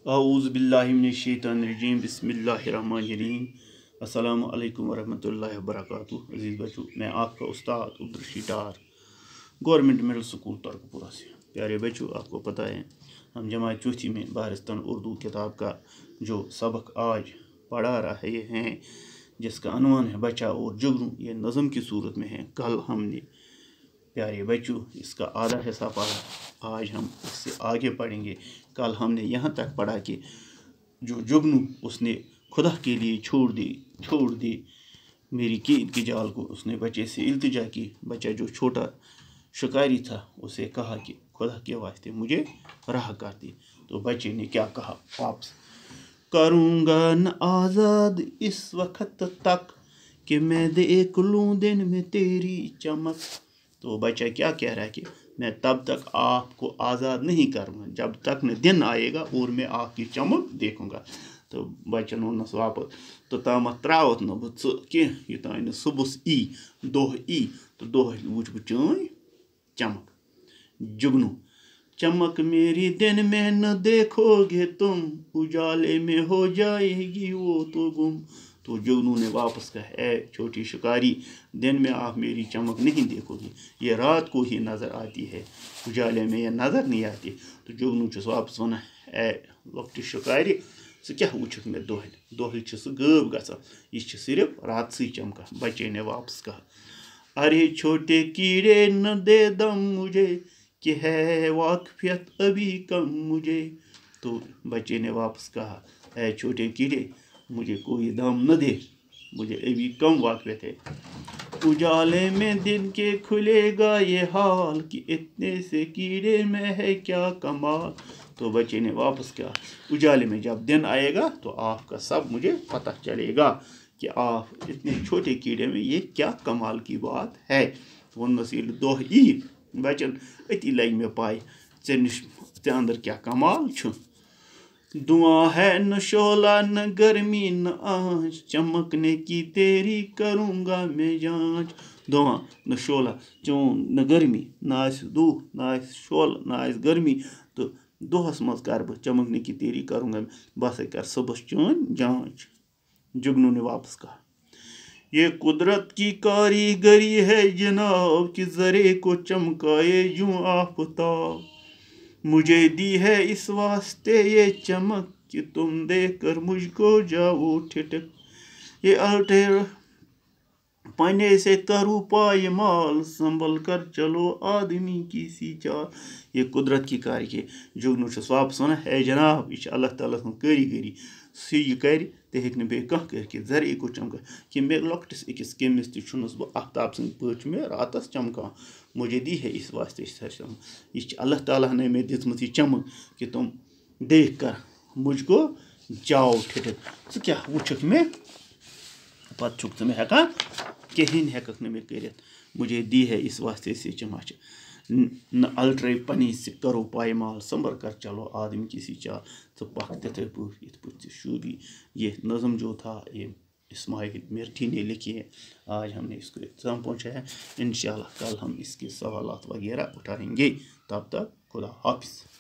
औज़ु बिल्लाहि मिनश्शैतानिर्रजीम बिस्मिल्लाहिर्रहमानिर्रहीम। अस्सलामु अलैकुम वरहमतुल्लाहि वबरकातुहू। अजीज़ बच्चों, मैं आपका उस्ताद उर्दू डार गवर्नमेंट मिडिल स्कूल तरकपुरा से। प्यारे बच्चों, आपको पता है हम जमात चौथी में बारिस्तान उर्दू किताब का जो सबक आज पढ़ा रहे हैं, जिसका अनवान है बच्चा और जुगनू, ये नज़म की सूरत में है। कल हमने प्यारे बच्चों इसका आधा हिस्सा पढ़ा, आज हम इससे आगे पढ़ेंगे। कल हमने यहाँ तक पढ़ा कि जो जुगनू उसने खुदा के लिए छोड़ दी मेरी कीद की जाल को। उसने बच्चे से इल्तिजा की। बच्चा जो छोटा शिकारी था उसे कहा कि खुदा के वास्ते मुझे राह कर दी। तो बच्चे ने क्या कहा वापस, करूँगा न आज़ाद इस वक्त तक कि मैं देख लूँ दिन में तेरी चमक। तो बच्चा क्या कह रहा है कि मैं तब तक आपको आज़ाद नहीं करूँगा जब तक न दिन आएगा और मैं आपकी चमक देखूँगा। तो बच्चन वोनस वापस तो तमत त्रावत न बह कह युतान सुबह ई दोह ई तो दोह वुच बह चान चमक। जुगनू, चमक मेरी दिन में न देखोगे तुम, उजाले में हो जाएगी वो तो गुम। तो जुगनू ने वापस कहा, है छोटी शिकारी, दिन में आप मेरी चमक नहीं देखोगी, ये रात को ही नज़र आती है, उजाले में ये नज़र नहीं आती। तो जुगनू वापस वन, है लॉक्टी शिकारी, सह क्या वुचक मे दोहल सह गब गसान, यह सिर्फ रात से चमका। बच्चे ने वापस कहा, अरे छोटे कीड़े न दे दम मुझे, कि है वाकफियत अभी कम मुझे। तो बच्चे ने वापस कहा, ऐ छोटे कीड़े, मुझे कोई दम न दे, मुझे अभी कम वाकफियत है। उजाले में दिन के खुलेगा ये हाल, कि इतने से कीड़े में है क्या कमाल। तो बच्चे ने वापस कहा, उजाले में जब दिन आएगा तो आपका सब मुझे पता चलेगा कि आप इतने छोटे कीड़े में ये क्या कमाल की बात है। वन नसील दोह ई बचन अति लग मे पाई चे अंदर क्या कमाल छु। धुआं है न शोला न गर्मी न आँच, चमकने की तेरी करूँगा मैं जांच। धुआं न शोला चोन न गर्मी, न दूह न शोल न गर्मी, तो दोहस मज कर बह चमकने की तेरी करूँगा बस कर सुबह चोन जांच। जुगनू ने वापस कहा, ये कुदरत की कारीगरी है जनाब, कि जरे को चमकाए यूं आफताब। मुझे दी है इस वास्ते ये चमक, कि तुम देखकर मुझको जाओ ठिठक। ये अल्टेर पने से करूँ पायमाल, संभल कर चलो आदमी की सी चाल। ये कुदरत की कारीगरी। जुगनू वापस वन, है जनाब, यह अल्लाह ताला सं कारीगरी, सह यह कर तो हेक बे कह कर जरे को चमका, कि मे लॉक्टिस अकिस कमिस तुनस बह आफ्ताब सं पे मे रातस चमकान। मुझे दी है इस वास्ते यह अल्लाह ताला ने मे दितमुत यह चमक, कि तुम देख कर मुझको जाओ ठिठक। च क्या वुचक मे पत छुक मे हेकान कहीं हेकक न मे कर। मुझे दी है इस वास्ते से चमच, न अल्ट्रे पनी से करो पायमाल, संभर कर चलो आदमी किसी चाल। तो पख तथे पे शूबी। ये नज़म जो था ये इस्माइल मिर्ठी ने लिखी है। आज हमने इसको इख्तिताम पहुँचाया है। इंशाअल्लाह कल हम इसके सवालात वगैरह उठाएंगे। तब तक खुदा हाफिज़।